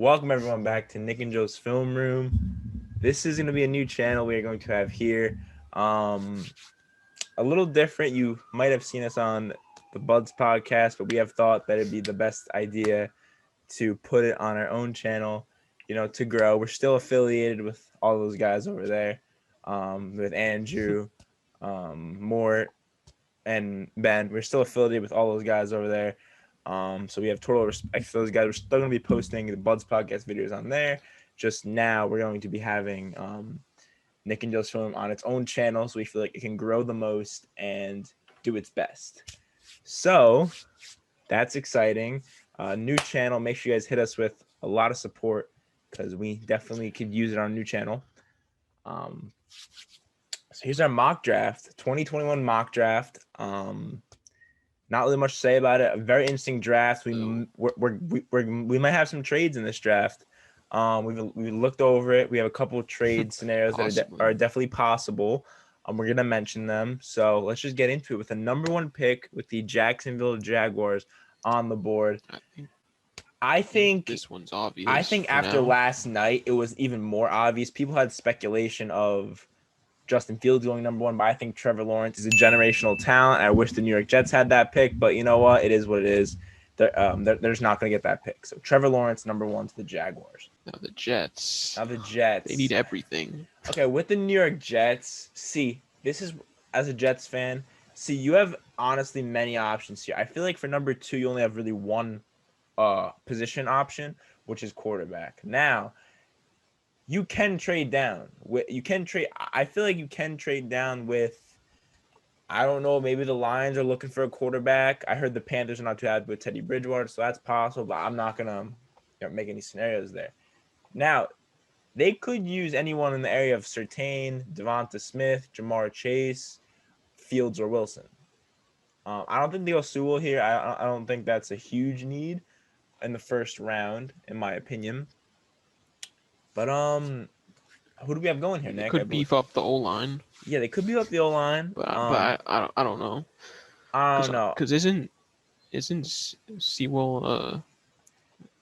Welcome everyone back to Nick and Joe's Film Room. This is going to be a new channel we are going to have here. A little different. You might have seen us on the Buds podcast, but we have thought that it'd be the best idea to put it on our own channel, to grow. We're still affiliated with all those guys over there, with Andrew, Mort, and Ben. We're still affiliated with all those guys over there. So we have total respect for those guys. We're still going to be posting the Buds podcast videos on there. Just now, we're going to be having Nick and Joe's Film on its own channel, so we feel like it can grow the most and do its best. So that's exciting. New channel. Make sure you guys hit us with a lot of support because we definitely could use it on a new channel. So here's our mock draft, 2021 mock draft. Not really much to say about it. A very interesting draft. We might have some trades in this draft. We looked over it. We have a couple of trade scenarios that are definitely possible. We're gonna mention them. So let's just get into it with the number one pick with the Jacksonville Jaguars on the board. I think this one's obvious. I think after last night, it was even more obvious. People had speculation of Justin Fields going number one, but I think Trevor Lawrence is a generational talent. I wish the New York Jets had that pick, but you know what? It is what it is. They're just not going to get that pick. So Trevor Lawrence, number one to the Jaguars. Now the Jets. They need everything. Okay, with the New York Jets, this is, as a Jets fan, you have honestly many options here. I feel like for number two, you only have really one position option, which is quarterback. Now, you can trade down. I feel like you can trade down with, I don't know, maybe the Lions are looking for a quarterback. I heard the Panthers are not too happy with Teddy Bridgewater, so that's possible, but I'm not going to make any scenarios there. Now, they could use anyone in the area of Surtain, Devonta Smith, Jamar Chase, Fields, or Wilson. I don't think they'll Sewell here. I don't think that's a huge need in the first round, in my opinion. But who do we have going here, Nick? They could beef up the O-line. Yeah, they could beef up the O-line. But I don't know. I don't know. Because isn't Sewell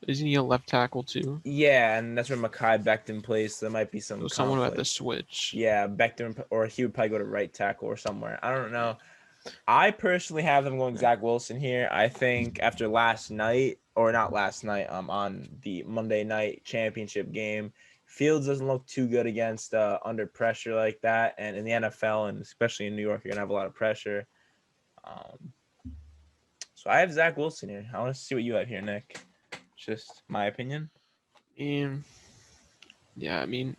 isn't he a left tackle too? Yeah, and that's where Mekhi Becton plays. So there might be some someone would have to switch. Yeah, Becton, or he would probably go to right tackle or somewhere. I don't know. I personally have them going Zach Wilson here. I think after last night, or not last night, on the Monday night championship game, Fields doesn't look too good against under pressure like that. And in the NFL, and especially in New York, you're going to have a lot of pressure. So I have Zach Wilson here. I want to see what you have here, Nick. Just my opinion. Yeah, I mean,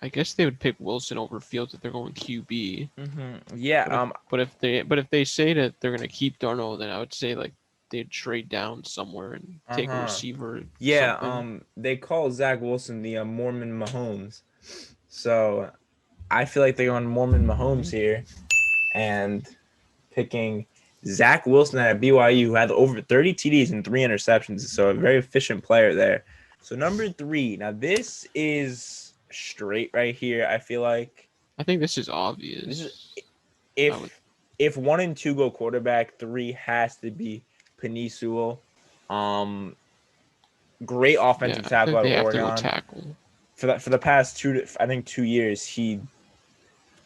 I guess they would pick Wilson over Fields if they're going QB. Mm-hmm. Yeah. But if they say that they're going to keep Darnold, then I would say like they'd trade down somewhere and take a receiver. Yeah. Something. They call Zach Wilson the Mormon Mahomes, so I feel like they're going Mormon Mahomes here, and picking Zach Wilson at BYU, who had over 30 TDs and 3 interceptions, so a very efficient player there. So number 3. Now this is straight right here. I feel like I think this is obvious. If 1 and 2 go quarterback, 3 has to be Penei Sewell. Great offensive tackle out of Oregon. For the past 2 years,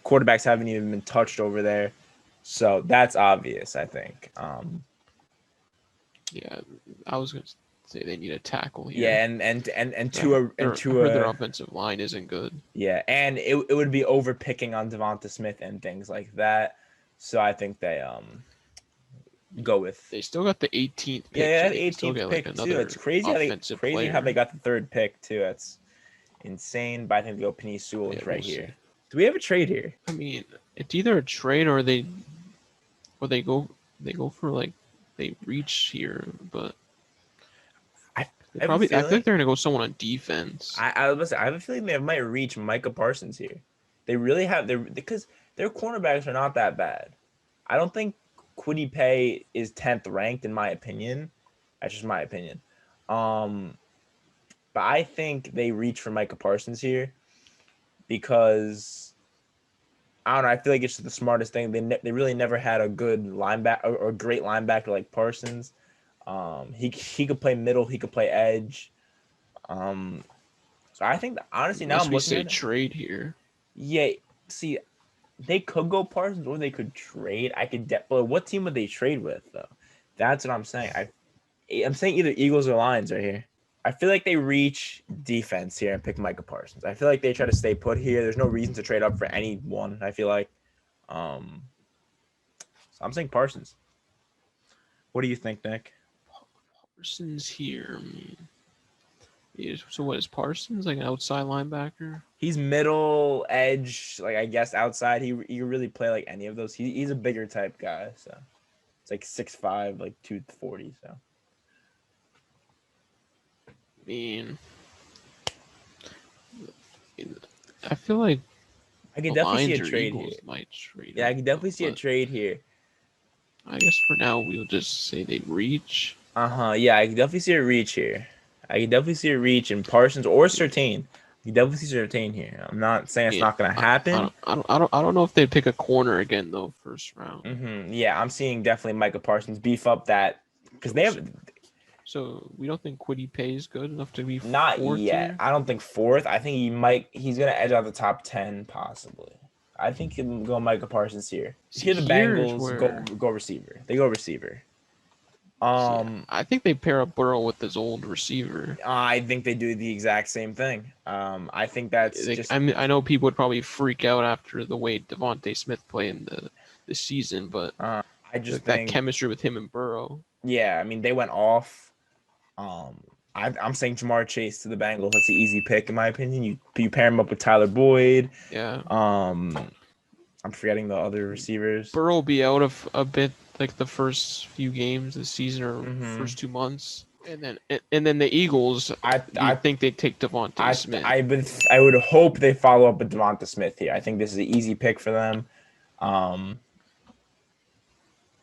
quarterbacks haven't even been touched over there. So that's obvious, I think. Yeah, I was gonna say they need a tackle here. Yeah, their offensive line isn't good. Yeah, and it would be overpicking on Devonta Smith and things like that. So I think they go with. They still got the 18th pick. Yeah, so 18th pick too. It's crazy how they got the 3rd pick too. That's insane. But I think they go Penei Sewell right here. Do we have a trade here? I mean, it's either a trade or they go for like they reach here, but I think they're gonna go someone on defense. I have a feeling they might reach Micah Parsons here. They really have because their cornerbacks are not that bad. I don't think Kwity Paye is 10th ranked in my opinion. That's just my opinion. But I think they reach for Micah Parsons here because I don't know. I feel like it's the smartest thing. They really never had a good linebacker or great linebacker like Parsons. He could play middle. He could play edge. So I think that, honestly now Unless I'm we looking say at it. trade here. Yeah, see, they could go Parsons or they could trade. But what team would they trade with though? That's what I'm saying. I'm saying either Eagles or Lions right here. I feel like they reach defense here and pick Micah Parsons. I feel like they try to stay put here. There's no reason to trade up for anyone. I feel like, so I'm saying Parsons. What do you think, Nick? Parsons here. I mean, so what is Parsons, like an outside linebacker? He's middle edge, like I guess outside. He really play like any of those. He's a bigger type guy, so it's like 6'5", like 240. So I mean, I feel like I the could definitely see a Lions or trade Eagles here. might trade. Yeah, I him, could definitely see a but trade here. I guess for now we'll just say they reach. Yeah, I could definitely see a reach here. I could definitely see a reach in Parsons or Surtain. You definitely see Surtain here. I'm not saying it's Yeah, not gonna happen. I don't know if they'd pick a corner again though, first round. Yeah, I'm seeing definitely Micah Parsons beef up that because they have So we don't think Quiddy Pay is good enough to be not fourth yet. here? I don't think fourth. I think he's gonna edge out the top 10 possibly. I think he'll go Micah Parsons here. Here the Here's Bengals where go receiver. They go receiver. I think they pair up Burrow with his old receiver. I think they do the exact same thing. I think that's just. I know people would probably freak out after the way Devontae Smith played in the season, but I just that think chemistry with him and Burrow. Yeah, I mean they went off. I'm saying Jamar Chase to the Bengals. That's an easy pick in my opinion. You pair him up with Tyler Boyd. Yeah. I'm forgetting the other receivers. Burrow will be out of a bit like the first few games of the season or first 2 months. And then the Eagles, I think they take Devontae Smith. I would hope they follow up with Devonta Smith here. I think this is an easy pick for them.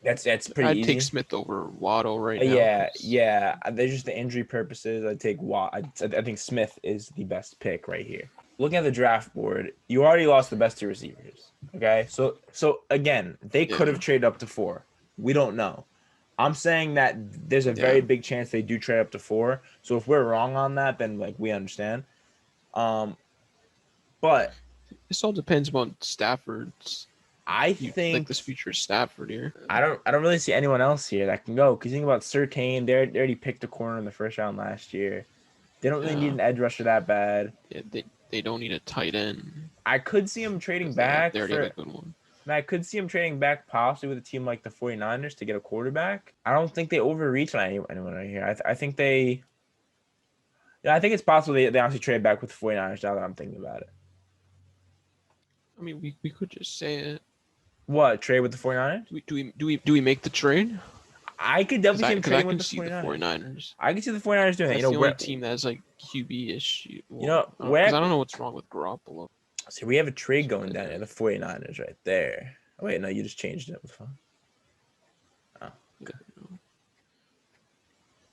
That's pretty I'd easy. take Smith over Waddle right now. Yeah. There's just the injury purposes. I'd take I think Smith is the best pick right here. Looking at the draft board, you already lost the best 2 receivers. Okay, so again, they could have traded up to 4. We don't know. I'm saying that there's a very big chance they do trade up to 4. So if we're wrong on that, then like we understand. But this all depends on Stafford's. I think like this future Stafford here. I don't really see anyone else here that can go. Because you think about Surtain, they already picked a corner in the first round last year. They don't really need an edge rusher that bad. Yeah, they don't need a tight end. I could see him trading back. They already have a good one. I could see him trading back possibly with a team like the 49ers to get a quarterback. I don't think they overreach on anyone right here. I think they. Yeah, I think it's possible they honestly trade back with the 49ers now that I'm thinking about it. I mean, we could just say it. What, trade with the 49ers? Do we make the trade? I could definitely see him trading with the 49ers. I could see the 49ers doing that. That's the only team that has like QB issue. Well, I don't know what's wrong with Garoppolo. See, we have a trade going down at the 49ers right there. Oh, wait, no, you just changed it. Oh, okay.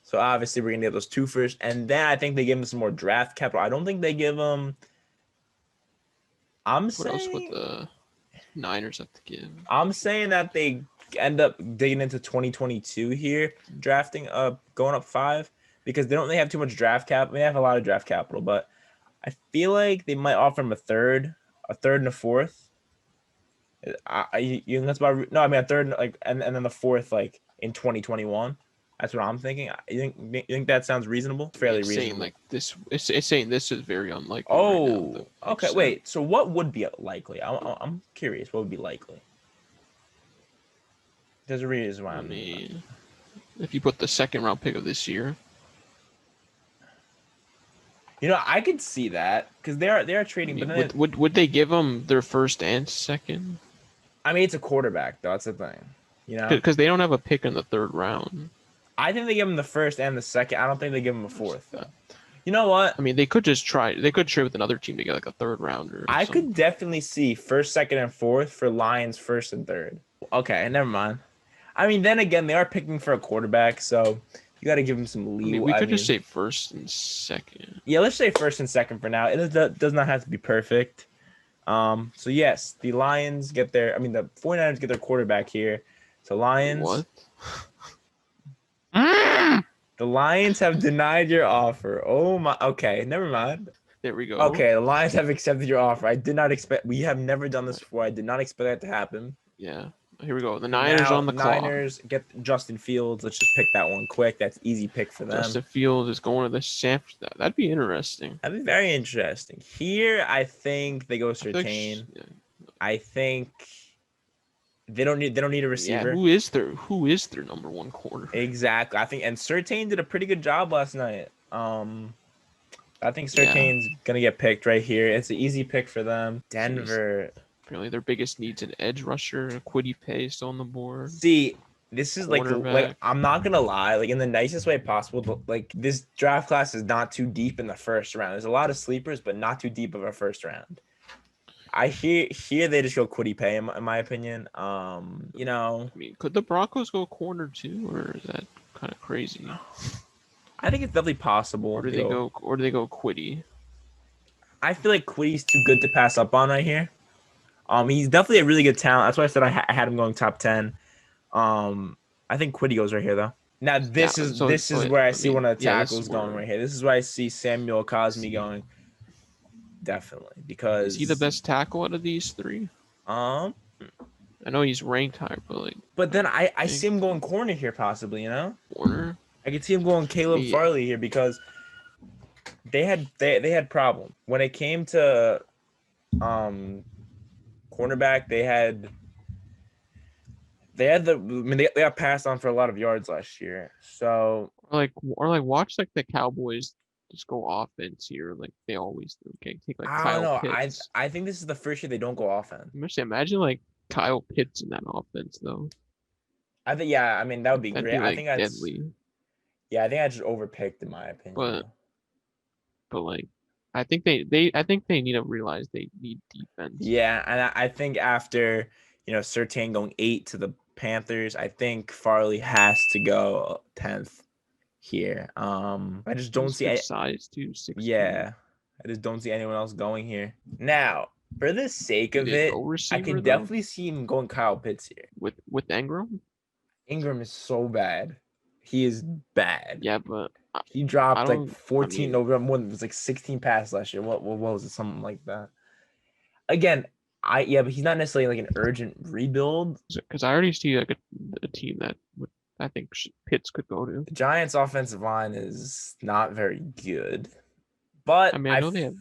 So obviously we're gonna get those 2 first, and then I think they give them some more draft capital. I don't think they give them. What else would the Niners have to give? I'm saying that they end up digging into 2022 here, drafting going up 5 because they don't really have too much draft cap. They have a lot of draft capital, but I feel like they might offer him a third and a fourth. That's about no. I mean a third, like, and then the fourth, like in 2021. That's what I'm thinking. You think that sounds reasonable? Fairly reasonable. Saying like this, it's saying this is very unlikely. Oh, right now, okay. Wait. So what would be likely? I'm curious. What would be likely? There's a reason why. I mean, if you put the second round pick of this year. I could see that because they are trading. I mean, but would they give them their first and second? I mean, it's a quarterback though. That's the thing. Because they don't have a pick in the 3rd round. I think they give them the first and the second. I don't think they give them a 4th though. You know what? I mean, they could just try. They could trade with another team to get like a 3rd rounder. I could definitely see 1st, 2nd, and 4th for Lions 1st and 3rd. Okay, never mind. I mean, then again, they are picking for a quarterback, so you got to give them some leeway. We could just say 1st and 2nd. Yeah, let's say 1st and 2nd for now. It does not have to be perfect. So yes, the Lions the 49ers get their quarterback here. So Lions. What? The Lions have denied your offer. Oh my. Okay, never mind. There we go. Okay, the Lions have accepted your offer. I did not expect. We have never done this Right. before. I did not expect that to happen. Yeah. Here we go. The And Niners now on the clock. Niners get Justin Fields. Let's just pick that one quick. That's easy pick for them. Justin Fields is going to the San. That'd be interesting. That'd be very interesting. Here, I think they go I feel like Surtain. I think they don't need a yeah. receiver. Who is their number one corner? Exactly. I think and Surtain did a pretty good job last night. I think Surtain's gonna get picked right here. It's an easy pick for them. Denver. Apparently, their biggest needs an edge rusher. Kwity Paye still on the board. See, this is like Cornerback. I'm not gonna lie, like in the nicest way possible, but like this draft class is not too deep in the first round. There's a lot of sleepers, but not too deep of a first round. I hear they just go Kwity Paye in my opinion. You know, I mean, could the Broncos go corner too, or is that kind of crazy? I think it's definitely possible. Or do they go? Or do they go Kwity? I feel like Kwitty's too good to pass up on right here. He's definitely a really good talent. That's why I said I had him going top 10. I think Kwity goes right here though. Now this is where I see one of the tackles going right here. This is where I see Samuel Cosmi going. Definitely, because is he the best tackle out of these three? I know he's ranked higher, but then I see him going corner here possibly. You know, corner. I could see him going Caleb Farley here because they had problem when it came to cornerback. They got passed on for a lot of yards last year. So or watch like the Cowboys just go offense here, like they always do. Okay, take like I don't know. Pitts. I think this is the first year they don't go offense. Imagine like Kyle Pitts in that offense though. I think I mean that would be That'd great. Be, like, I think that's deadly. Yeah, I think I just overpicked in my opinion. But like I think they need to realize they need defense. Yeah, and I think after Surtain going 8 to the Panthers, I think Farley has to go 10th here. I just don't see size too. 6'2". Yeah, I just don't see anyone else going here. Now, for the sake of it, I can definitely see him going Kyle Pitts here with Ingram. Ingram is so bad. He is bad. Yeah, but he dropped like 14 over more than it was like 16 passes last year. What was it? Something like that. Again, but he's not necessarily like an urgent rebuild. Because I already see like a team that I think Pitts could go to. The Giants' offensive line is not very good, but I mean, I know they have.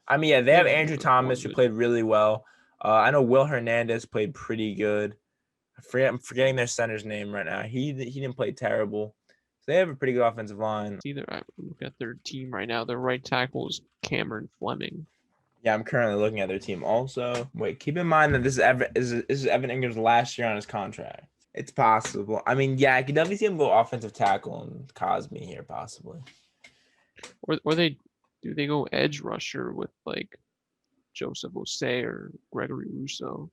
I mean, they have Andrew Thomas who played really well. I know Will Hernandez played pretty good. I'm forgetting their center's name right now. He didn't play terrible. So they have a pretty good offensive line. I look at their team right now. Their right tackle is Cameron Fleming. Yeah, I'm currently looking at their team also. Wait, keep in mind that this is Evan Ingram's last year on his contract. It's possible. I mean, yeah, I could definitely see him go offensive tackle and Cosmi here possibly. Or they go edge rusher with like Joseph Osei or Gregory Rousseau.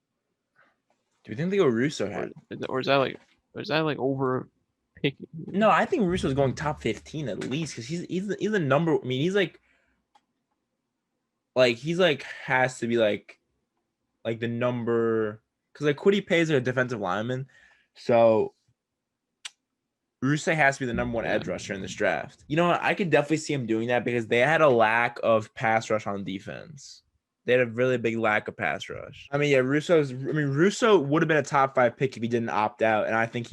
Do you think they go Russo? Or is that like over picking? No, I think Russo's going top 15 at least because he's a number. I mean, he's has to be like the number because like Kwity Paye's a defensive lineman, so Russo has to be the number one edge rusher in this draft. You know what? I could definitely see him doing that because they had a lack of pass rush on defense. They had a really big lack of pass rush. I mean, yeah, Russo would have been a top 5 pick if he didn't opt out. And I think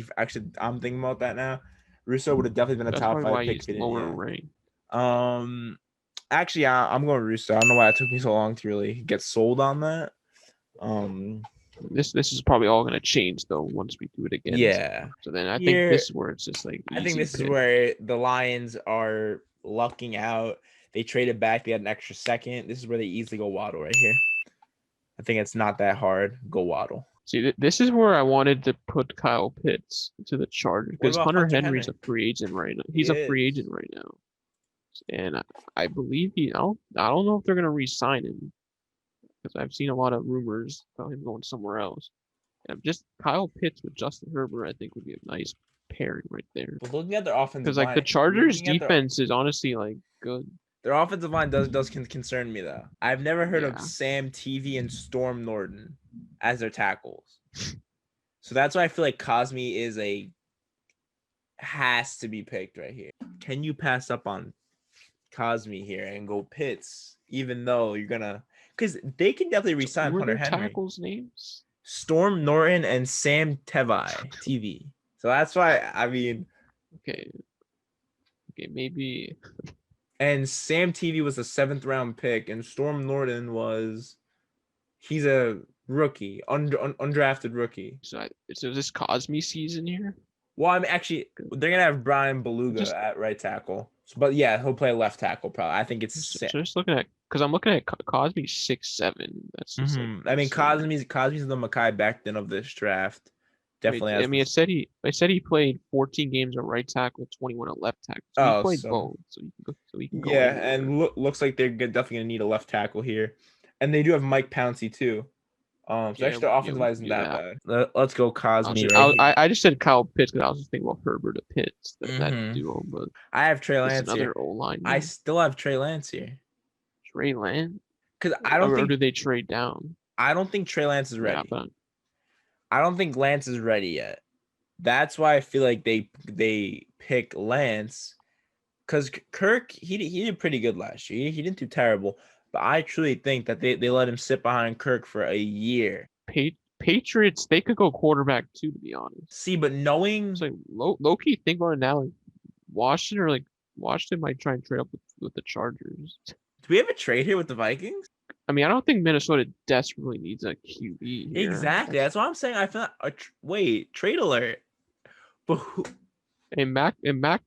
I'm thinking about that now. Russo would have definitely been a top 5 pick if he didn't. Lower rank. Actually, I'm going Russo. I don't know why it took me so long to really get sold on that. This is probably all going to change though once we do it again. Yeah. So then I think this is where it's just like. I think this is where the Lions are lucking out. They traded back. They had an extra second. This is where they easily go Waddle right here. I think it's not that hard. Go Waddle. See, this is where I wanted to put Kyle Pitts to the Chargers because Hunter Henry's a free agent right now. He's a free agent right now, and I believe I don't know if they're gonna re-sign him because I've seen a lot of rumors about him going somewhere else. And just Kyle Pitts with Justin Herbert, I think would be a nice pairing right there. But looking at their offensive because like the Chargers' defense is honestly like good. Their offensive line does concern me though. I've never heard of Sam Teevee and Storm Norton as their tackles. So that's why I feel like Cosmi is a has to be picked right here. Can you pass up on Cosme here and go Pitts, even though you're gonna, because they can definitely resign Who are Hunter their Henry. tackles' names? Storm Norton and Sam Tevai TV. So that's why I mean, Okay, maybe. and Sam TV was a 7th-round pick, and Storm Norton he's a rookie, undrafted rookie. So this Cosme season here? Well, I'm actually they're gonna have Brian Beluga at right tackle, but yeah, he'll play left tackle probably. I think it's just looking at because I'm looking at Cosme 6'7". That's just like I mean Cosme's the Mekhi Becton of this draft. Definitely. I mean, it said he played 14 games at right tackle, 21 at left tackle. So he played both. So he can go. Yeah, and looks like they're definitely gonna need a left tackle here, and they do have Mike Pouncey too. So actually, their offensive line isn't that bad. Let's go Cosme. I just said Kyle Pitts because I was just thinking about Herbert and Pitts, that duo. But I have Trey Lance another here. O-line. I still have Trey Lance here. Trey Lance? Because I don't think. Or do they trade down? I don't think Trey Lance is ready. Yeah, I don't think Lance is ready yet. That's why I feel like they pick Lance. Because Kirk, he did pretty good last year. He didn't do terrible. But I truly think that they let him sit behind Kirk for a year. Patriots, they could go quarterback too, to be honest. See, but knowing it's like low key think about it now, like Washington might try and trade up with the Chargers. Do we have a trade here with the Vikings? I mean, I don't think Minnesota desperately needs a QB here. Exactly. That's what I'm saying. I feel wait, trade alert. But and Mac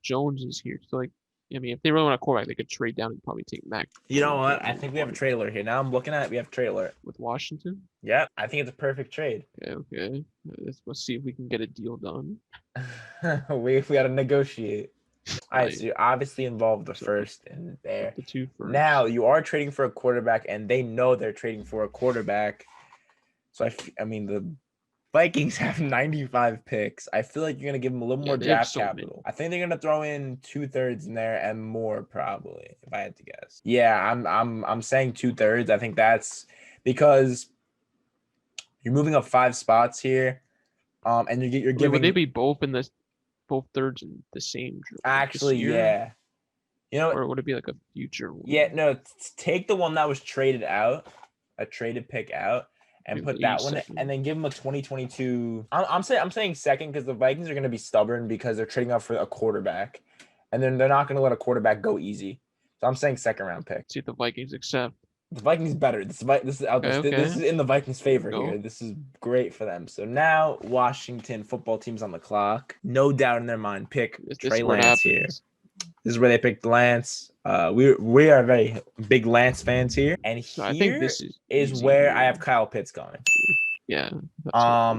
Jones is here. So like, I mean, if they really want a quarterback, they could trade down and probably take Mac. You know what? I think we have a trade alert here. Now I'm looking at it. We have a trade alert with Washington. Yep, I think it's a perfect trade. Okay. Let's see if we can get a deal done. we got to negotiate. All right, so you obviously involved the first in there. The two first. Now you are trading for a quarterback, and they know they're trading for a quarterback. So I mean the Vikings have 95 picks. I feel like you're gonna give them a little more draft capital. I think they're gonna throw in 2/3 in there and more probably, if I had to guess. Yeah, I'm saying 2/3. I think that's because you're moving up 5 spots here, and you're giving. Would they be both thirds in the same? Actually, yeah. You know, or would it be like a future one? Yeah, no. Take the one that was traded out, a traded pick out. And put that one, and then give them a 2022. I'm saying second because the Vikings are going to be stubborn because they're trading up for a quarterback, and then they're not going to let a quarterback go easy. So I'm saying 2nd-round pick. See if the Vikings accept. The Vikings better. This is out. Okay. This is in the Vikings' favor here. This is great for them. So now Washington football team's on the clock. No doubt in their mind, pick Trey Lance here. This is where they picked Lance. We are very big Lance fans here, and here I think this is where I have Kyle Pitts going. Yeah.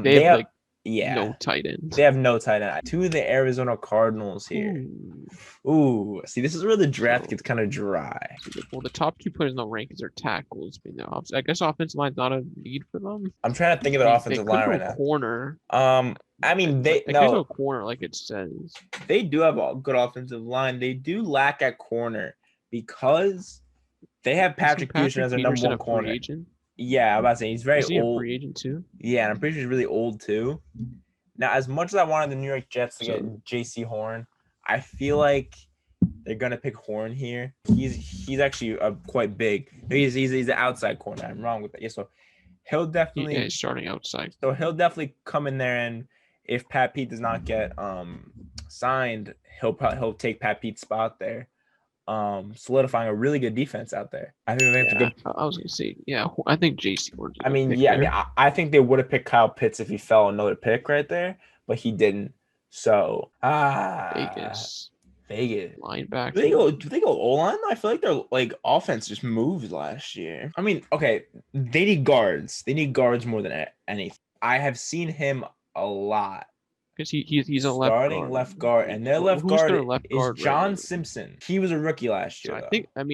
They have no tight end. They have no tight end. To the Arizona Cardinals here. Ooh. See, this is where the draft gets kind of dry. Well, the top 2 players in the rankings are tackles. I guess offensive line's not a need for them. I'm trying to think of their offensive line right now. Corner. I mean, they could go corner like it says. They do have a good offensive line. They do lack at corner because they have Patrick Peterson as their number 1 corner. Yeah, I'm about to say he's very old. A free agent too? Yeah, and I'm pretty sure he's really old too. Now, as much as I wanted the New York Jets to get J.C. Horn, I feel like they're gonna pick Horn here. He's actually quite big. He's an outside corner. I'm wrong with that. Yeah, so he'll definitely he's starting outside. So he'll definitely come in there, and if Pat Pete does not get signed, he'll take Pat Pete's spot there. Solidifying a really good defense out there. I think that's a good. I was gonna say, I think JC. I think they would have picked Kyle Pitts if he fell another pick right there, but he didn't. So Vegas linebacker. Do they go O-line? I feel like their offense just moved last year. I mean, okay, they need guards. They need guards more than anything. I have seen him a lot. Because he's a left guard, and their left guard is John Simpson. He was a rookie last year. So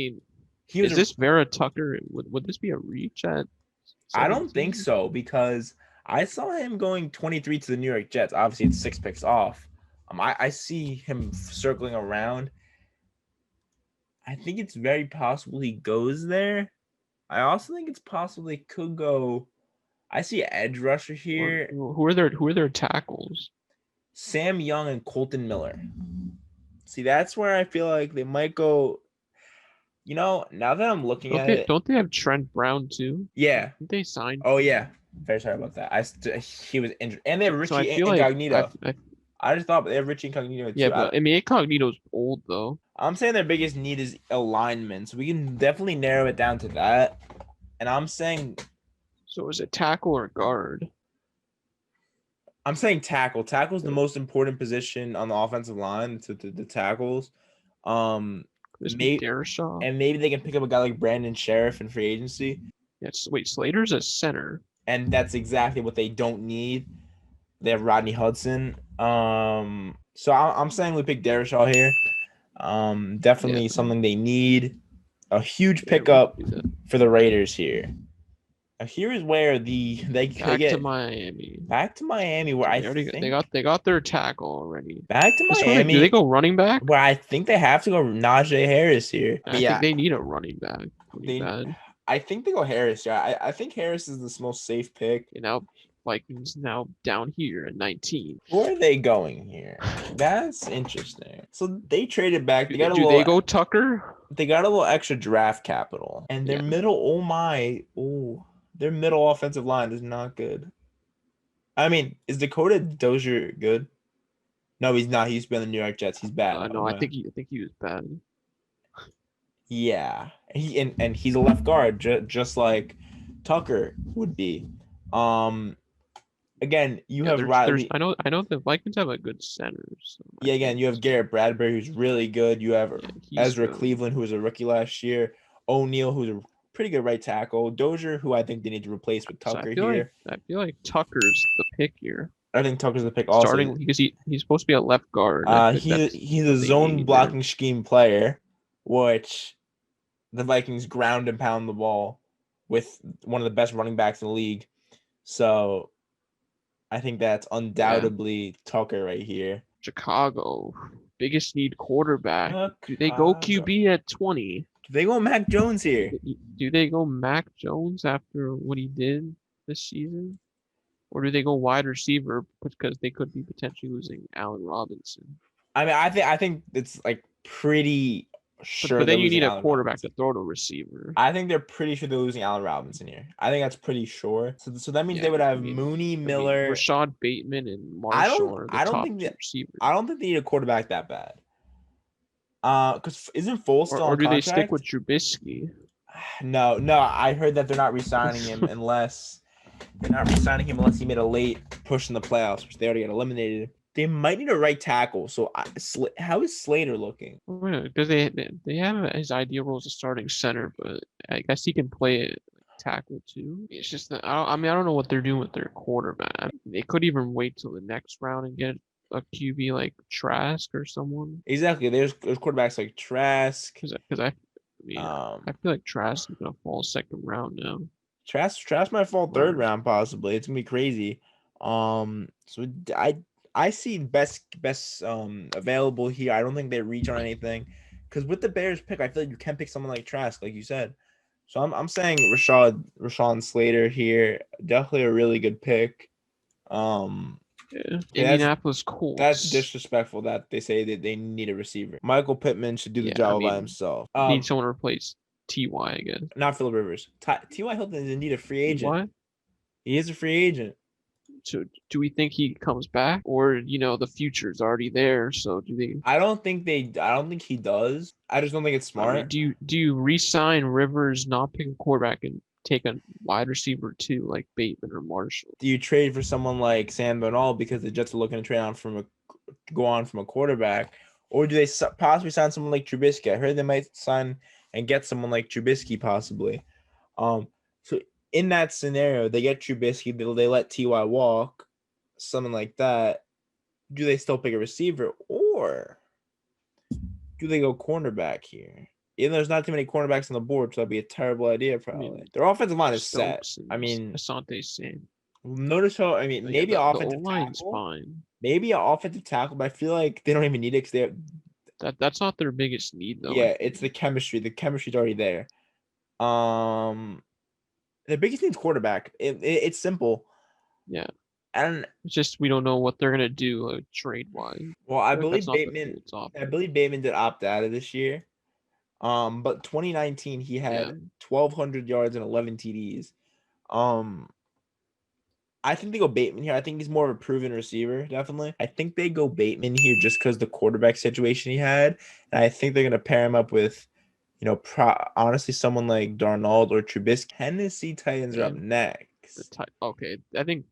is this Vera Tucker? Would this be a reach at? 17? I don't think so because I saw him going 23 to the New York Jets. Obviously, it's 6 picks off. I see him circling around. I think it's very possible he goes there. I also think it's possible he could go. I see edge rusher here. Who are their tackles? Sam Young and Colton Miller. See, that's where I feel like they might go. Now that I'm looking at it, Don't they have Trent Brown too? yeah. Didn't they signed? Oh yeah. Very sorry about that. He was injured, and they have So I Richie feel like Incognito. I just thought they have Richie Incognito too. yeah, but I mean Incognito's old though. I'm saying their biggest need is alignment, so we can definitely narrow it down to that. And I'm saying, So is it tackle or guard? I'm saying tackle. Tackle's the most important position on the offensive line to the tackles. Maybe and maybe they can pick up a guy like Brandon Sheriff in free agency. Yes. Wait, Slater's a center. And that's exactly what they don't need. They have Rodney Hudson. So I'm saying we pick Darrisaw here. Definitely something they need. A huge pickup for the Raiders here. Now here is where they back to Miami. Back to Miami, where they got their tackle already. Back to Miami. Do they go running back? Where I think they have to go Najee Harris here. I think they need a running back. I think they go Harris. Yeah, I think Harris is the most safe pick. Now Vikings now down here at 19. Where are they going here? That's interesting. So they traded back. Do they go Tucker? They got a little extra draft capital, and their middle. Their middle offensive line is not good. I mean, is Dakota Dozier good? No, he's not. He's been the New York Jets. He's bad. No, I think he was bad. Yeah, and he's a left guard, just like Tucker would be. Again, you have Riley. I know the Vikings have a good center. So again, you have Garrett Bradbury, who's really good. You have Ezra Cleveland, who was a rookie last year. O'Neal, who's a pretty good right tackle. Dozier, who I think they need to replace with Tucker here. I feel like Tucker's the pick here. I think Tucker's the pick also. Starting because he's supposed to be a left guard. He's a zone blocking scheme player, which the Vikings ground and pound the ball with one of the best running backs in the league. So I think that's undoubtedly Tucker right here. Chicago, biggest need quarterback. Do they go QB at 20? Do they go Mac Jones here? Do they go Mac Jones after what he did this season? Or do they go wide receiver because they could be potentially losing Allen Robinson? I mean, I think it's like pretty sure. But then you need a quarterback to throw to receiver. I think they're pretty sure they're losing Allen Robinson here. I think that's pretty sure. So that means they would have Mooney, Miller, Rashad Bateman, and Marshall. I don't think they need a quarterback that bad. Because isn't Foles still on contract? Or do they stick with Trubisky? No. I heard that they're not re-signing him unless he made a late push in the playoffs, which they already got eliminated. They might need a right tackle. So how is Slater looking? Because they have his ideal role as a starting center, but I guess he can play it tackle too. It's just that I don't know what they're doing with their quarterback. They could even wait till the next round and get a QB like Trask or someone. Exactly. There's quarterbacks like Trask. Because I feel like Trask is gonna fall second round now. Trask might fall third round possibly. It's gonna be crazy. So I see best available here. I don't think they reach on anything, because with the Bears pick, I feel like you can pick someone like Trask, like you said. So I'm saying Rashawn Slater here, definitely a really good pick. Indianapolis Colts. That's disrespectful that they say that they need a receiver. Michael Pittman should do the job by himself. Need someone to replace T.Y. again. Not Phillip Rivers. T.Y. Hilton is indeed a free agent. What? He is a free agent. So do we think he comes back, or the future's already there? So do they? I don't think he does. I just don't think it's smart. I mean, do you re-sign Rivers, not pick a quarterback, and take a wide receiver too, like Bateman or Marshall? Do you trade for someone like Sam Darnold because the Jets are looking to trade on from a quarterback, or do they possibly sign someone like Trubisky? I heard they might sign and get someone like Trubisky possibly. So in that scenario, they get Trubisky, they let T.Y. walk, something like that. Do they still pick a receiver, or do they go cornerback here? Even though there's not too many cornerbacks on the board, so that'd be a terrible idea probably. Their offensive line is set. I mean, Asante Saint. Notice how maybe an offensive line's tackle, fine. Maybe an offensive tackle, but I feel like they don't even need it because they have. That's not their biggest need though. Yeah, it's the chemistry. The chemistry's already there. The biggest need is quarterback. It's simple. Yeah. And It's just we don't know what they're gonna do trade wise. well, I That's believe not the Bateman. Colts off. I believe Bateman did opt out of this year. But 2019 he had Yeah. 1,200 yards and 11 TDs. I think they go Bateman here. I think he's more of a proven receiver, definitely. I think they go Bateman here just because the quarterback situation he had, and I think they're gonna pair him up with, honestly, someone like Darnold or Trubisky. Tennessee Titans are up next. Okay, I think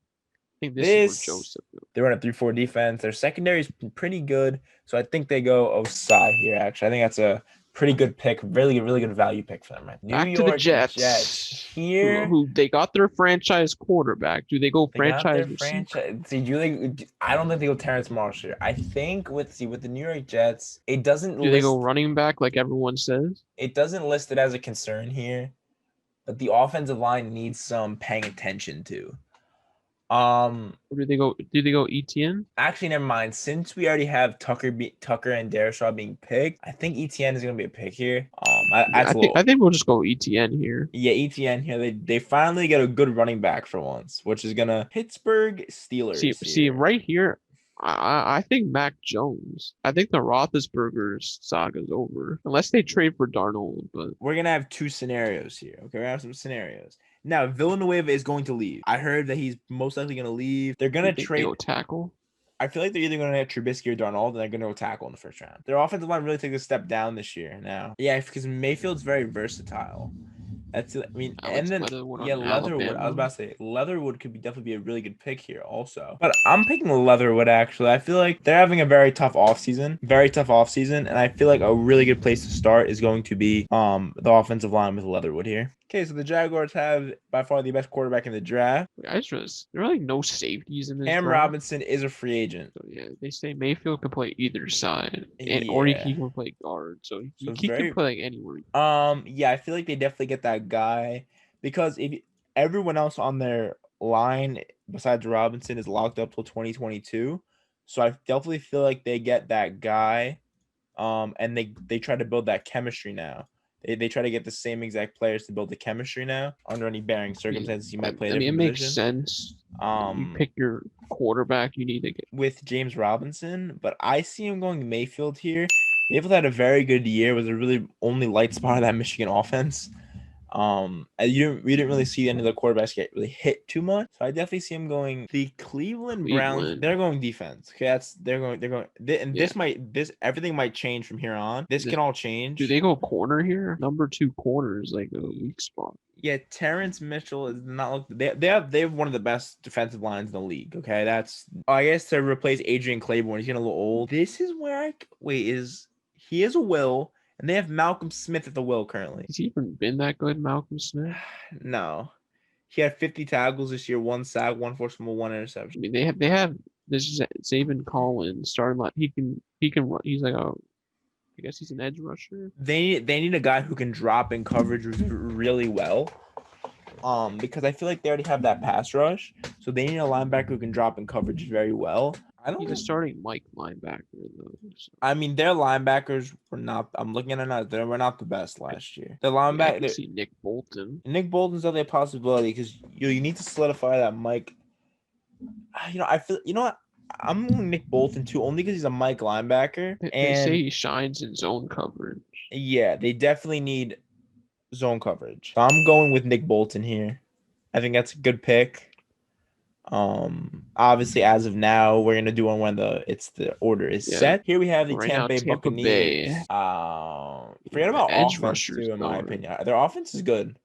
this is where Joseph goes. They run a 3-4 defense. Their secondary is pretty good, so I think they go Osai here. Actually, I think that's a pretty good pick. Really good value pick for them. Right? Back to the Jets. Here. Who they got their franchise quarterback. Do they go franchise receiver? See, I don't think they go Terrence Marshall here. I think with the New York Jets, it doesn't. Do they go running back like everyone says? It doesn't list it as a concern here, but the offensive line needs some paying attention to. Or do they go ETN? Actually, never mind. Since we already have Tucker and Darrisaw being picked, I think ETN is gonna be a pick here. I think we'll just go ETN here. Yeah, ETN here. They finally get a good running back for once, which is gonna Pittsburgh Steelers. See right here. I think Mac Jones. I think the Roethlisberger's saga's over, unless they trade for Darnold. But we're gonna have two scenarios here. Okay, we're gonna have some scenarios. Now, Villanueva is going to leave. I heard that he's most likely going to leave. They're going to trade. Tackle? I feel like they're either going to have Trubisky or Darnold, and they're going to go tackle in the first round. Their offensive line really took a step down this year now. Yeah, because Mayfield's very versatile. Leatherwood. I was about to say Leatherwood could definitely be a really good pick here also. But I'm picking Leatherwood actually. I feel like they're having a very tough offseason, and I feel like a really good place to start is going to be the offensive line with Leatherwood here. Okay, so the Jaguars have by far the best quarterback in the draft. There are like no safeties in this. Cam Robinson is a free agent. So yeah, they say Mayfield can play either side, or he can play guard. So he can play like anywhere. Yeah, I feel like they definitely get that guy because if everyone else on their line besides Robinson is locked up till 2022, so I definitely feel like they get that guy, and they try to build that chemistry now. They try to get the same exact players to build the chemistry now. Under any bearing circumstances, you might play. It makes sense. You pick your quarterback, you need to get with James Robinson, but I see him going Mayfield here. Mayfield had a very good year. Was a really only light spot of that Michigan offense. We didn't really see any of the quarterbacks get really hit too much. So I definitely see him going the Cleveland Browns. They're going defense. Okay, everything might change from here on. This can all change. Do they go corner here? Number 2 corner is like a weak spot. Yeah, Terrence Mitchell is not. They have one of the best defensive lines in the league. Okay, I guess to replace Adrian Claiborne. He's getting a little old. This is where he is a will. And they have Malcolm Smith at the will currently. Has he even been that good, Malcolm Smith? No. He had 50 tackles this year, 1 sack, 1 forced fumble, 1 interception. I mean, they have this Zaven Collins starting like he can run. He's like I guess he's an edge rusher. They need a guy who can drop in coverage really well. Because I feel like they already have that pass rush, so they need a linebacker who can drop in coverage very well. He's a starting Mike linebacker though. So. I mean, their linebackers were not. I'm looking at it now. They were not the best last year. The linebacker. I see Nick Bolton. Nick Bolton's definitely a possibility because you need to solidify that Mike. I feel. You know what? I'm going Nick Bolton too, only because he's a Mike linebacker. They say he shines in zone coverage. Yeah, they definitely need zone coverage. So I'm going with Nick Bolton here. I think that's a good pick. Obviously, as of now, we're gonna do one when the order is set. Here we have the Tampa Bay Buccaneers. Forget about offense too, in my opinion. Their offense is good,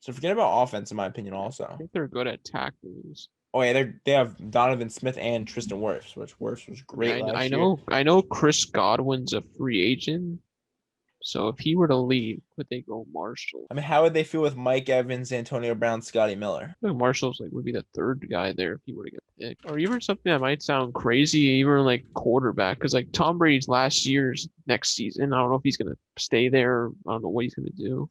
so forget about offense in my opinion. Also, I think they're good at tackles. Oh yeah, they have Donovan Smith and Tristan Wirfs, which Wirfs was great last year. I know Chris Godwin's a free agent. So if he were to leave, would they go Marshall? I mean, how would they feel with Mike Evans, Antonio Brown, Scotty Miller? I think Marshall's would be the 3rd guy there if he were to get picked. Or even something that might sound crazy, even like quarterback. Because like Tom Brady's last year's next season, I don't know if he's gonna stay there. I don't know what he's gonna do.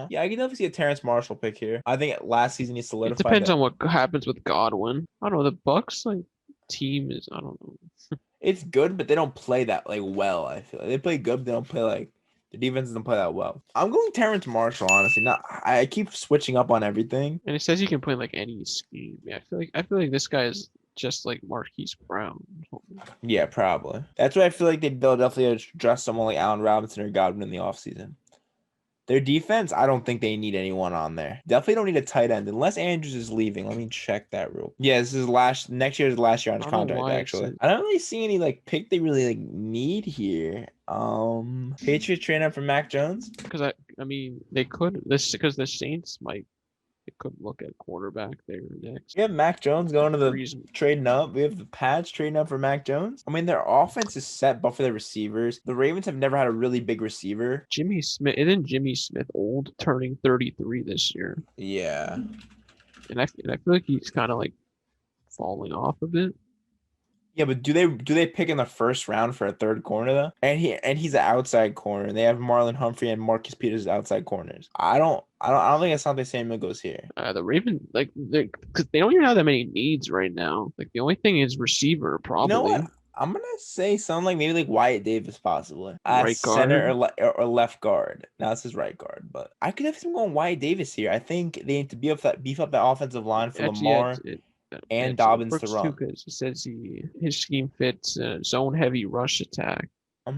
Yeah, I can definitely see a Terrence Marshall pick here. I think last season he solidified. It depends on what happens with Godwin. I don't know. The Bucks team is I don't know. It's good, but they don't play that well. I feel like they play good, but they don't play the defense doesn't play that well. I'm going Terrence Marshall, honestly. I keep switching up on everything. And it says he can play any scheme. Yeah, I feel like this guy is just like Marquise Brown. Yeah, probably. That's why I feel like they'll definitely address someone like Allen Robinson or Godwin in the offseason. Their defense, I don't think they need anyone on there. Definitely don't need a tight end unless Andrews is leaving. Let me check that real. Yeah, this is next year's last year on his contract. Actually, I don't really see any like pick they really like need here. Patriots trade up for Mac Jones because I mean they could because the Saints might. They could look at quarterback there next. We have Mac Jones going to the trading up. We have the Pats trading up for Mac Jones. I mean, their offense is set, but for the receivers, the Ravens have never had a really big receiver. Jimmy Smith, isn't Jimmy Smith old, turning 33 this year? Yeah, and I feel like he's kind of like falling off a bit. Yeah, but do they pick in the first round for a third corner though? And he's an outside corner. They have Marlon Humphrey and Marcus Peters as outside corners. I don't think Asante Samuel goes here. The Ravens because they don't even have that many needs right now. Like the only thing is receiver probably. You know what? I'm gonna say something like maybe like Wyatt Davis possibly. Right center or left guard. Now this is right guard, but I could have him going Wyatt Davis here. I think they need to beef up that offensive line for Lamar. And Dobbins to run. Because he says his scheme fits zone heavy rush attack. I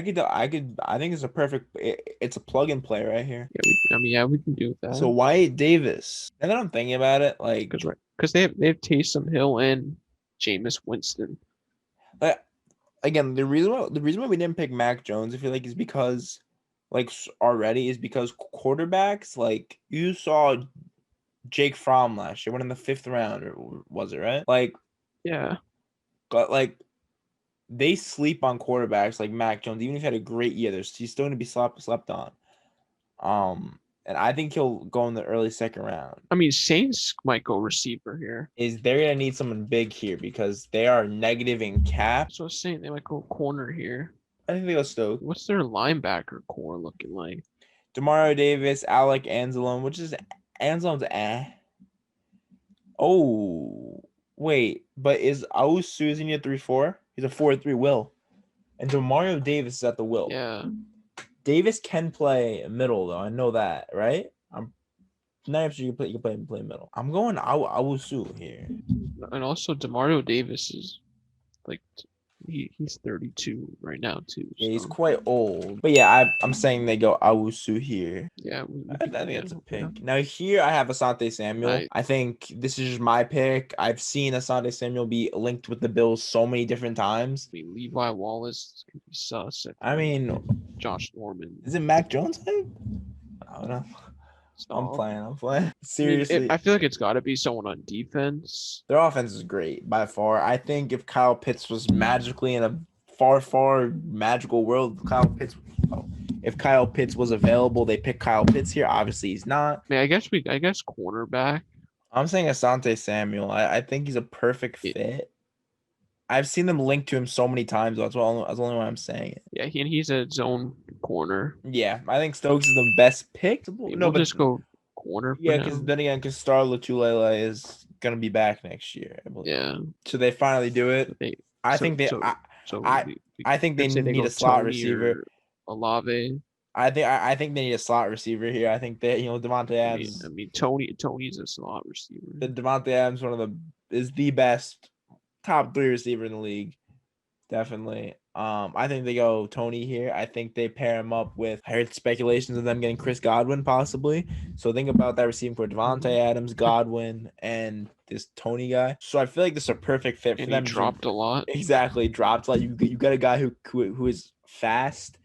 think it's a perfect. It's a plug and play right here. Yeah, we can do that. So Wyatt Davis. And then I'm thinking about it, like because they have Taysom Hill and Jameis Winston. But again, the reason why we didn't pick Mac Jones, I feel like, is because quarterbacks, like you saw Jake Fromm last year, went in the 5th round, or was it right? Like, yeah, but like they sleep on quarterbacks like Mac Jones. Even if he had a great year, he's still going to be slept on. And I think he'll go in the early 2nd round. I mean, Saints might go receiver here. They're going to need someone big here because they are negative in cap. So I was saying they might go corner here. I think they go Stoke. What's their linebacker core looking like? Demario Davis, Alec Anzalone, which is Anzalone's Oh, wait, but is Owusu in a 3-4? He's a 4-3 will. And Demario Davis is at the will. Yeah. Davis can play middle though. I know that, right? I'm not sure you can play middle. I'm going Owusu here. And also Demario Davis is like he's 32 right now too. Yeah, so. He's quite old. But yeah, I'm saying they go Owusu here. Yeah, I think that's a pick. Yeah. Now here I have Asante Samuel. I think this is just my pick. I've seen Asante Samuel be linked with the Bills so many different times. I mean, Levi Wallace can be sus. I mean, Josh Norman. Is it Mac Jones? I don't know. I'm playing. Seriously. I feel like it's got to be someone on defense. Their offense is great by far. I think if Kyle Pitts was magically in a far, far magical world, if Kyle Pitts was available, they pick Kyle Pitts here. Obviously, he's not. I guess cornerback. I'm saying Asante Samuel. I think he's a perfect fit. I've seen them linked to him so many times. That's the only why I'm saying it. Yeah, he's a zone corner. Yeah, I think Stokes is the best pick. We'll just go corner. Yeah, because Star Lotulelei is gonna be back next year, I believe. Yeah. So they finally do it. I think they need a slot receiver. Olave. I think they need a slot receiver here. I think that Davante Adams. I mean Tony's a slot receiver. The Davante Adams is the best top 3 receiver in the league. Definitely. I think they go Tony here. I think they pair him up with, I heard speculations of them getting Chris Godwin possibly. So think about that receiving for Davante Adams, Godwin, and this Tony guy. So I feel like this is a perfect fit for them. He dropped a lot. Exactly. Dropped a lot. You got a guy who is fast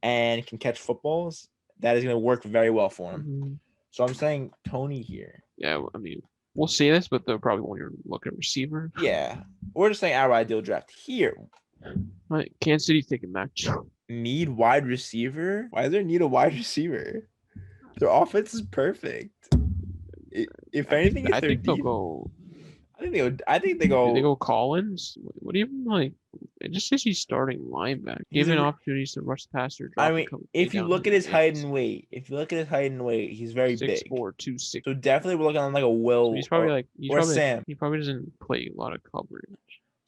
and can catch footballs. That is going to work very well for him. Mm-hmm. So I'm saying Tony here. Yeah, I mean, we'll see this, but they'll probably want to look at receiver. Yeah. We're just saying our ideal draft here. Right. Kansas City's taking Mac Jones. Need wide receiver? Why is there need a wide receiver? Their offense is perfect. If anything, I think they'll go. I think they go. Do they go Collins? What do you like? It just says he's starting linebacker, given opportunities to rush passer. I mean, if you look at his height and weight, he's very big. 6'4", 260. So definitely we're looking on like a Will. So he's probably Sam. He probably doesn't play a lot of coverage.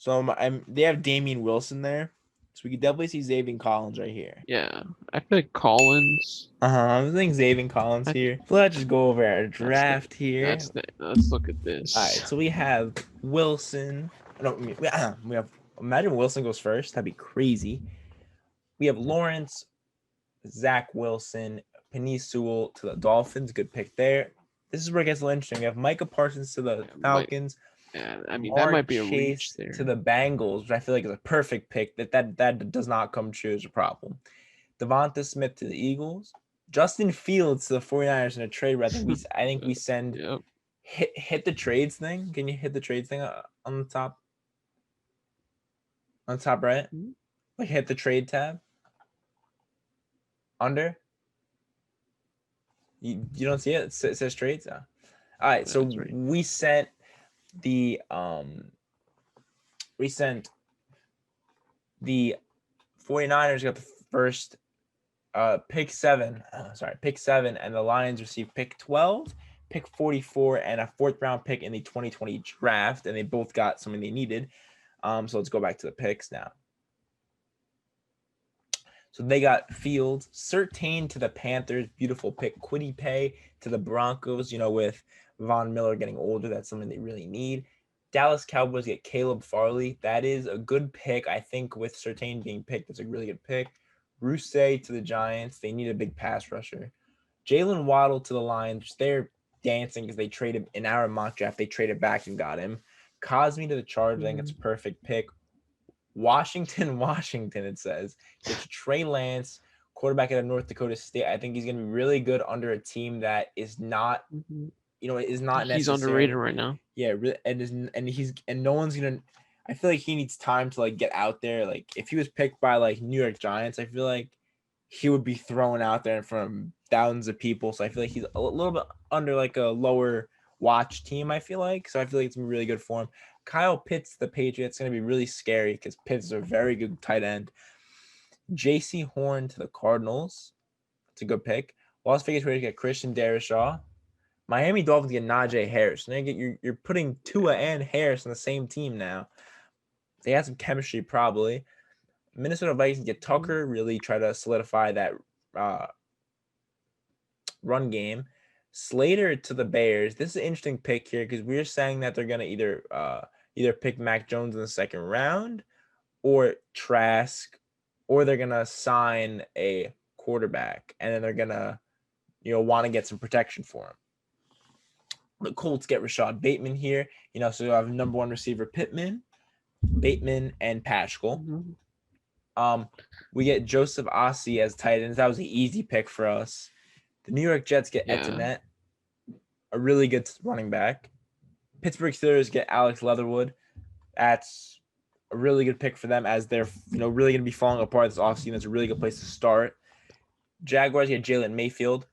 So they have Damian Wilson there. So we could definitely see Zaven Collins right here. Yeah. I feel like Collins. I'm thinking Zaven Collins here. Let's just go over our draft here. Let's look at this. All right. So we have Wilson. No, we have. Imagine Wilson goes first. That'd be crazy. We have Lawrence, Zach Wilson, Penei Sewell to the Dolphins. Good pick there. This is where it gets a little interesting. We have Micah Parsons to the Falcons. I mean, that Mark might be a Chase reach there. to the Bengals, which I feel like is a perfect pick. That does not come true as a problem. Devonta Smith to the Eagles. Justin Fields to the 49ers in a trade where I think we send Yep. hit the trades thing. Can you hit the trades thing on the top? On the top right? Like hit the trade tab. Under. You don't see it? It says trades. All right, so right. we sent the 49ers got the first pick 7, and the Lions received pick 12, pick 44, and a 4th round pick in the 2020 draft, and they both got something they needed. So let's go back to the picks now. So they got Fields, Surtain to the Panthers, beautiful pick. Kwity Paye to the Broncos, with Von Miller getting older, that's something they really need. Dallas Cowboys get Caleb Farley. That is a good pick. I think with Surtain being picked, that's a really good pick. Rousseau to the Giants. They need a big pass rusher. Jalen Waddle to the Lions. They're dancing because they traded in our mock draft. They traded back and got him. Cosme to the Chargers. I think it's a perfect pick. Washington, it says. It's Trey Lance, quarterback out of North Dakota State. I think he's going to be really good under a team that is not, is not necessarily. He's underrated right now. Yeah, and no one's going to. I feel like he needs time to get out there. Like if he was picked by New York Giants, I feel like he would be thrown out there in front of thousands of people. So I feel like he's a little bit under a lower watch team. I feel like it's gonna be really good for him. Kyle Pitts, the Patriots, going to be really scary because Pitts is a very good tight end. J.C. Horn to the Cardinals. That's a good pick. Las Vegas Raiders get Christian Darrisaw. Miami Dolphins get Najee Harris. Now you're putting Tua and Harris on the same team now. They have some chemistry probably. Minnesota Vikings get Tucker, really try to solidify that run game. Slater to the Bears. This is an interesting pick here because we're saying that they're going to either pick Mac Jones in the 2nd round or Trask, or they're going to sign a quarterback and then they're going to, want to get some protection for him. The Colts get Rashad Bateman here, so you have number 1 receiver Pittman, Bateman, and Paschal. We get Joseph Ossie as tight ends. That was an easy pick for us. The New York Jets get Etienne, a really good running back. Pittsburgh Steelers get Alex Leatherwood. That's a really good pick for them as they're really going to be falling apart this offseason. It's a really good place to start. Jaguars get Jalen Mayfield.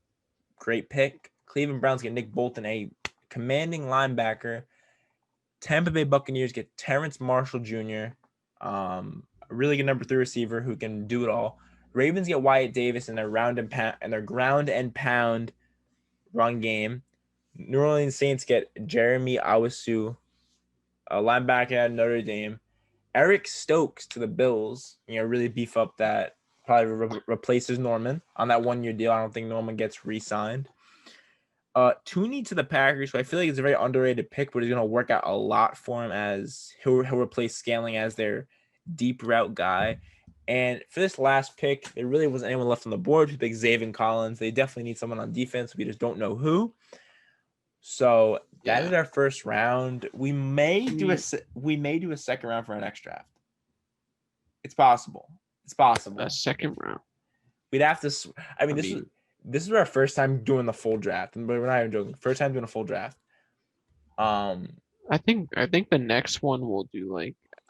Great pick. Cleveland Browns get Nick Bolton, a commanding linebacker. Tampa Bay Buccaneers get Terrence Marshall Jr., a really good number 3 receiver who can do it all. Ravens get Wyatt Davis in their ground and pound run game. New Orleans Saints get Jeremy Owusu, a linebacker at Notre Dame. Eric Stokes to the Bills. Really beef up that. Probably replaces Norman on that 1-year deal. I don't think Norman gets re-signed. Tooney to the Packers, who I feel like is a very underrated pick, but he's going to work out a lot for him as he'll replace Scaling as their deep route guy. And for this last pick, there really wasn't anyone left on the board to pick Zaven Collins. They definitely need someone on defense. We just don't know who. So that is our first round. We may do a 2nd round for our next draft. It's possible. A 2nd round. We'd have to. This is our first time doing the full draft, but we're not even joking. First time doing a full draft. I think the next one we'll do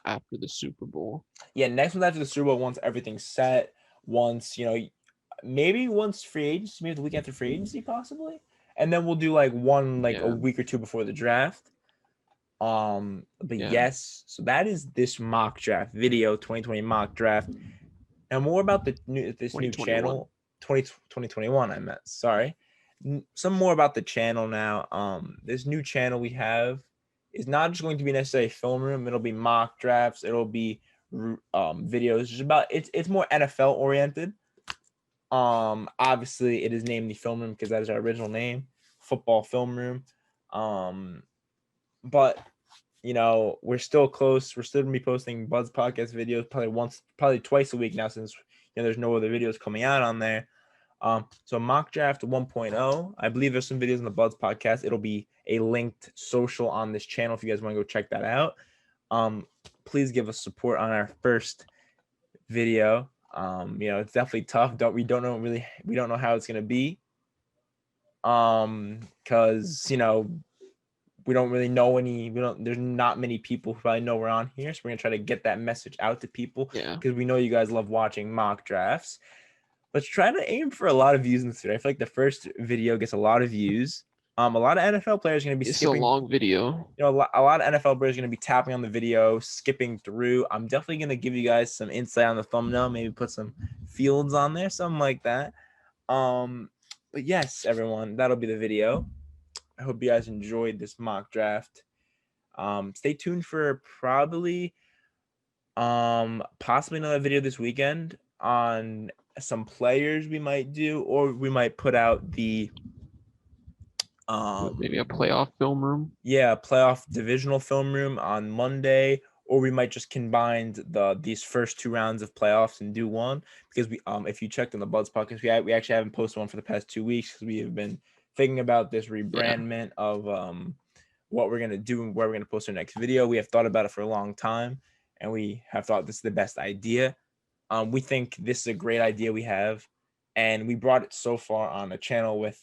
after the Super Bowl. Yeah, next one's after the Super Bowl once everything's set. Once maybe once free agency, maybe the week after free agency, possibly, and then we'll do a week or 2 before the draft. Yes, so that is this mock draft video, 2020 mock draft, and more about this new channel. 2021 I meant. Sorry. Some more about the channel now. This new channel we have is not just going to be necessarily film room. It'll be mock drafts. It'll be videos. It's more NFL oriented. Obviously it is named the Film Room because that is our original name, Football Film Room. But we're still close. We're still gonna be posting Buzz Podcast videos probably twice a week now, since there's no other videos coming out on there. So Mock Draft 1.0, I believe there's some videos on the Buzz Podcast. It'll be a linked social on this channel if you guys want to go check that out. Please give us support on our first video. It's definitely tough. We don't know how it's gonna be. Because we don't really know there's not many people who probably know we're on here, so we're gonna try to get that message out to people. Yeah. Because we know you guys love watching mock drafts. Let's try to aim for a lot of views in this video. I feel like the first video gets a lot of views. A lot of NFL players are going to be skipping. It's a long video. A lot of NFL players are going to be tapping on the video, skipping through. I'm definitely going to give you guys some insight on the thumbnail, maybe put some fields on there, something like that. But yes, everyone, that'll be the video. I hope you guys enjoyed this mock draft. Stay tuned for possibly another video this weekend on some players we might do, or we might put out the maybe a playoff film room. Yeah, playoff divisional film room on Monday, or we might just combine these first 2 rounds of playoffs and do one, because we if you checked on the Buzz Podcast, we actually haven't posted one for the past 2 weeks because we have been thinking about this rebrandment of what we're gonna do and where we're gonna post our next video. We have thought about it for a long time, and we have thought this is the best idea. We think this is a great idea we have, and we brought it so far on a channel with,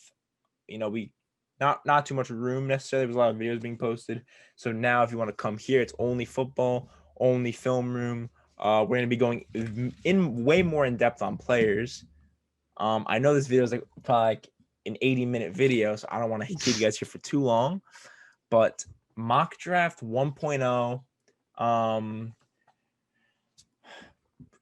we not too much room necessarily. There's a lot of videos being posted. So now if you want to come here, it's only football, only film room. We're going to be going in way more in depth on players. I know this video is probably like an 80-minute video, so I don't want to keep you guys here for too long. But mock draft 1.0,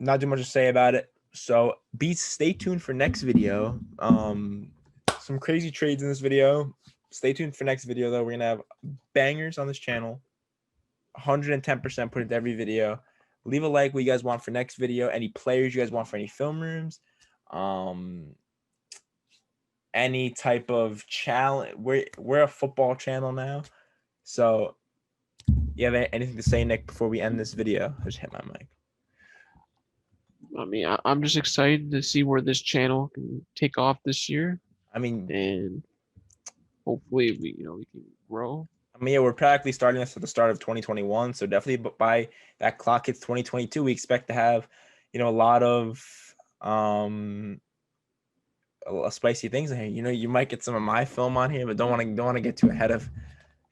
not too much to say about it. So stay tuned for next video. Some crazy trades in this video. Stay tuned for next video, though. We're gonna have bangers on this channel. 110% put into every video. Leave a like what you guys want for next video. Any players you guys want for any film rooms. Any type of challenge. We're a football channel now. So you have anything to say, Nick, before we end this video? I just hit my mic. I mean, I'm just excited to see where this channel can take off this year. I mean, and hopefully we can grow. I mean, yeah, we're practically starting this at the start of 2021, so definitely by that clock hits 2022, we expect to have, a lot of spicy things in here. You might get some of my film on here, but don't want to get too ahead of,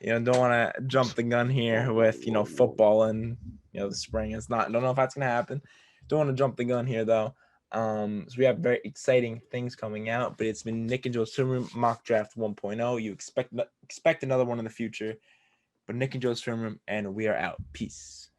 don't want to jump the gun here with football and the spring. Don't know if that's gonna happen. Don't want to jump the gun here though. So we have very exciting things coming out, but it's been Nick and Joe's Film Room Mock Draft 1.0. You expect another one in the future, but Nick and Joe's Film Room, and we are out. Peace.